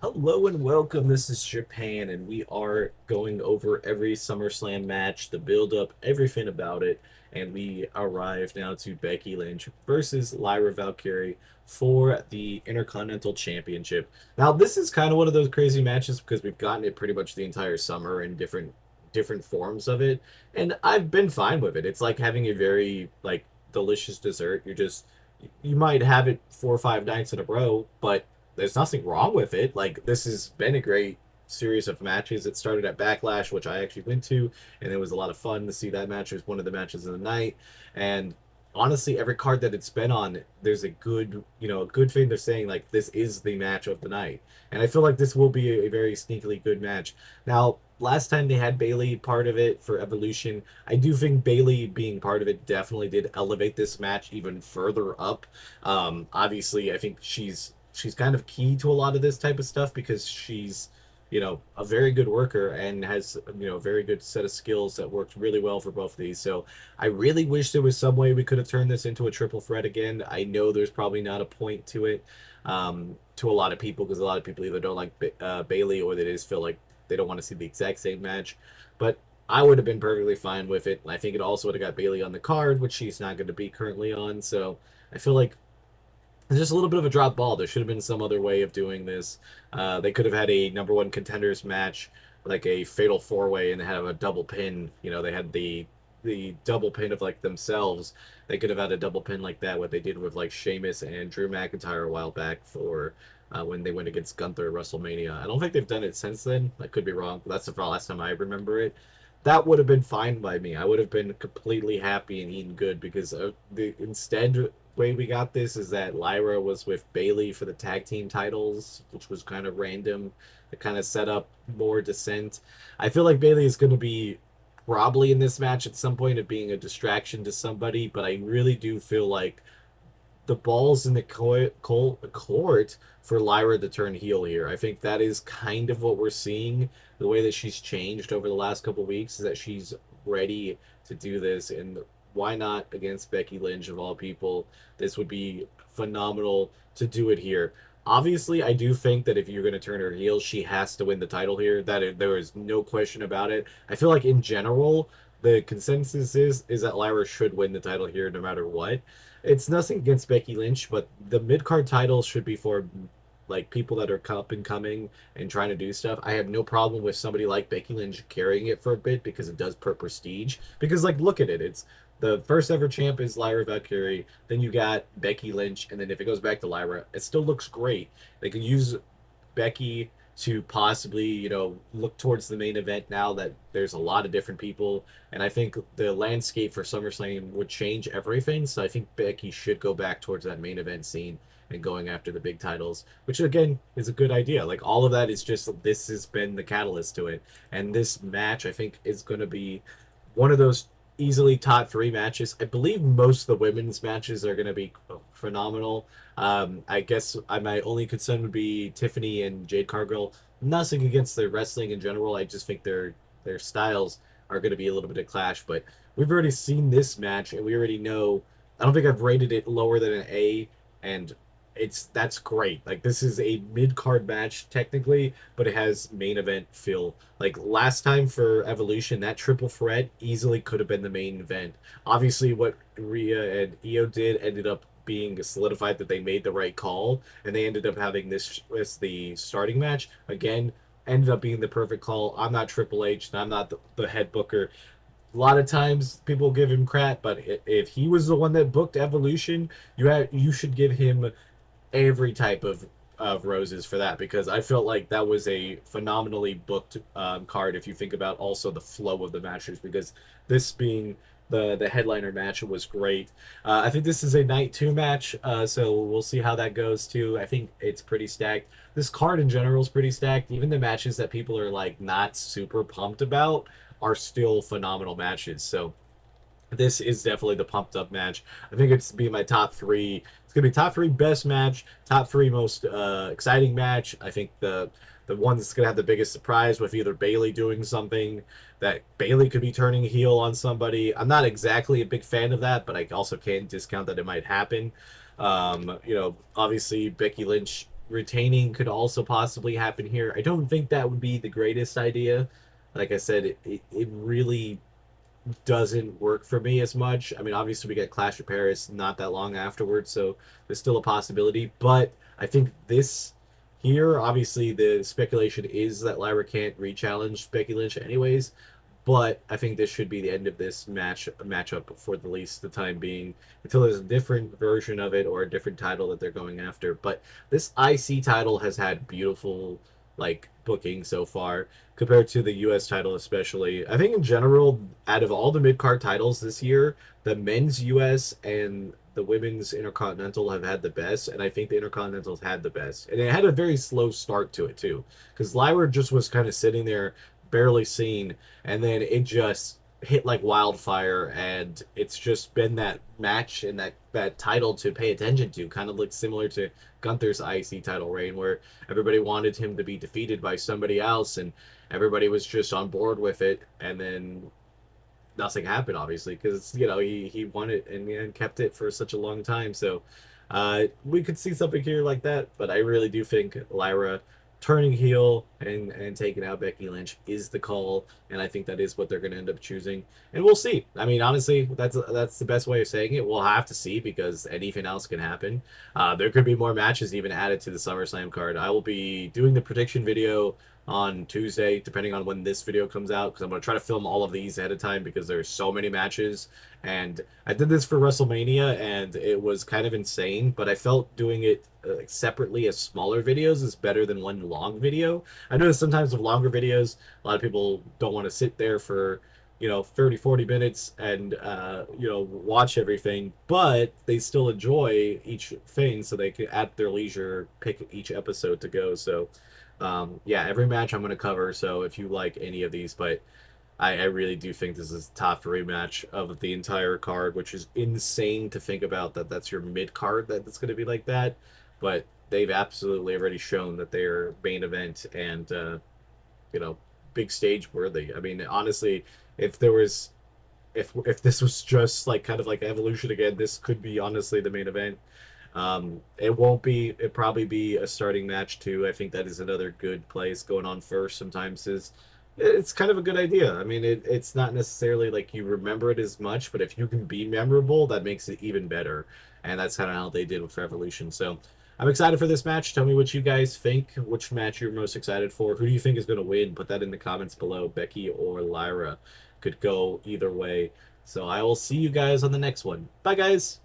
Hello and welcome. This is Japan, and we are going over every Summerslam match, the build up, everything about it. And we arrive now to Becky Lynch versus Lyra Valkyrie for the Intercontinental Championship. Now, this is kind of one of those crazy matches because we've gotten it pretty much the entire summer in different forms of it, and I've been fine with it. It's like having a very delicious dessert. You might have it 4 or 5 nights in a row, but there's nothing wrong with it. Like, this has been a great series of matches. It started at Backlash, which I actually went to, and it was a lot of fun to see that match. It was one of the matches of the night, and honestly, every card that it's been on, there's a good thing they're saying, like, this is the match of the night, and I feel like this will be a very sneakily good match. Now, last time they had Bayley part of it for Evolution, I do think Bayley being part of it definitely did elevate this match even further up. Obviously, I think she's kind of key to a lot of this type of stuff because she's a very good worker and has a very good set of skills that worked really well for both of these. So I really wish there was some way we could have turned this into a triple threat again. I know there's probably not a point to it, to a lot of people, because a lot of people either don't like Bayley, or they just feel like they don't want to see the exact same match. But I would have been perfectly fine with it. I think it also would have got Bayley on the card, which she's not going to be currently on. So I feel like it's just a little bit of a drop ball. There should have been some other way of doing this. They could have had a number one contenders match, like a fatal four way, and have a double pin. They had the double pin of like themselves. They could have had a double pin like that, what they did with like Sheamus and Drew McIntyre a while back for when they went against Gunther at WrestleMania. I don't think they've done it since then. I could be wrong, but that's the last time I remember it. That would have been fine by me. I would have been completely happy and eating good because the instead way we got this is that Lyra was with Bayley for the tag team titles, which was kind of random. It kind of set up more dissent. I feel like Bayley is going to be probably in this match at some point of being a distraction to somebody, but I really do feel like the ball's in the court for Lyra to turn heel here. I think that is kind of what we're seeing. The way that she's changed over the last couple of weeks is that she's ready to do this, and why not against Becky Lynch of all people? This would be phenomenal to do it here. Obviously, I do think that if you're going to turn her heel, she has to win the title here. There is no question about it. I feel like in general, the consensus is that Lyra should win the title here no matter what. It's nothing against Becky Lynch, but the mid card titles should be for like people that are up and coming and trying to do stuff. I have no problem with somebody like Becky Lynch carrying it for a bit because it does put prestige. Because like look at it, it's the first ever champ is Lyra Valkyrie. Then you got Becky Lynch, and then if it goes back to Lyra, it still looks great. They could use Becky to possibly, look towards the main event now that there's a lot of different people. And I think the landscape for SummerSlam would change everything. So I think Becky should go back towards that main event scene and going after the big titles, which again is a good idea. Like all of that is just this has been the catalyst to it. And this match, I think, is going to be one of those easily top three matches. I believe most of the women's matches are going to be phenomenal. I guess my only concern would be Tiffany and Jade Cargill. Nothing against their wrestling in general. I just think their styles are going to be a little bit of clash. But we've already seen this match, and we already know. I don't think I've rated it lower than an A, and that's great. Like this is a mid card match technically, but it has main event feel. Like last time for Evolution, that triple threat easily could have been the main event. Obviously, what Rhea and Io did ended up being solidified that they made the right call, and they ended up having this as the starting match again. Ended up being the perfect call. I'm not Triple H, and I'm not the head booker. A lot of times people give him crap, but if he was the one that booked Evolution, you should give him every type of roses for that, because I felt like that was a phenomenally booked card if you think about also the flow of the matches, because this being the headliner match was great. I think this is a night two match, so we'll see how that goes too. I think it's pretty stacked. This card in general is pretty stacked. Even the matches that people are like not super pumped about are still phenomenal matches. So this is definitely the pumped up match. I think it's be my top three. It's gonna be top three best match, top three most exciting match. I think the one that's gonna have the biggest surprise with either Bayley doing something that Bayley could be turning heel on somebody. I'm not exactly a big fan of that, but I also can't discount that it might happen. Obviously Becky Lynch retaining could also possibly happen here. I don't think that would be the greatest idea. Like I said, it really doesn't work for me as much. I mean, obviously we get Clash of Paris not that long afterwards, so there's still a possibility. But I think this here, obviously, the speculation is that Lyra can't re-challenge Becky Lynch anyways. But I think this should be the end of this matchup for the least the time being until there's a different version of it or a different title that they're going after. But this IC title has had beautiful like booking so far compared to the US title especially. I think in general out of all the mid-card titles this year, the men's US and the women's Intercontinental have had the best, and I think the Intercontinental's had the best. And it had a very slow start to it too, because Lyra just was kind of sitting there barely seen, and then it just hit like wildfire, and it's just been that match and that title to pay attention to, kind of like similar to Gunther's IC title reign, where everybody wanted him to be defeated by somebody else, and everybody was just on board with it, and then nothing happened, obviously, because he won it and kept it for such a long time. So we could see something here like that, but I really do think Lyra turning heel and taking out Becky Lynch is the call, and I think that is what they're going to end up choosing. And we'll see. I mean, honestly, that's the best way of saying it. We'll have to see because anything else can happen. There could be more matches even added to the SummerSlam card. I will be doing the prediction video on Tuesday, depending on when this video comes out, because I'm going to try to film all of these ahead of time because there's so many matches. And I did this for WrestleMania, and it was kind of insane, but I felt doing it separately as smaller videos is better than one long video. I know sometimes with longer videos, a lot of people don't want to sit there for 30-40 minutes and watch everything, but they still enjoy each thing, so they can at their leisure pick each episode to go. So yeah, every match I'm going to cover, so if you like any of these, but I really do think this is the top three match of the entire card, which is insane to think about that's your mid card that's going to be like that. But they've absolutely already shown that they're main event and you know big stage worthy. I mean, honestly, if there was if this was just like kind of like Evolution again, this could be honestly the main event. It won't be. It probably be a starting match too. I think that is another good place. Going on first sometimes is it's kind of a good idea. I mean, it's not necessarily like you remember it as much, but if you can be memorable, that makes it even better. And that's kind of how they did with Revolution. So I'm excited for this match. Tell me what you guys think. Which match you're most excited for? Who do you think is going to win? Put that in the comments below. Becky or Lyra could go either way. So I will see you guys on the next one. Bye, guys.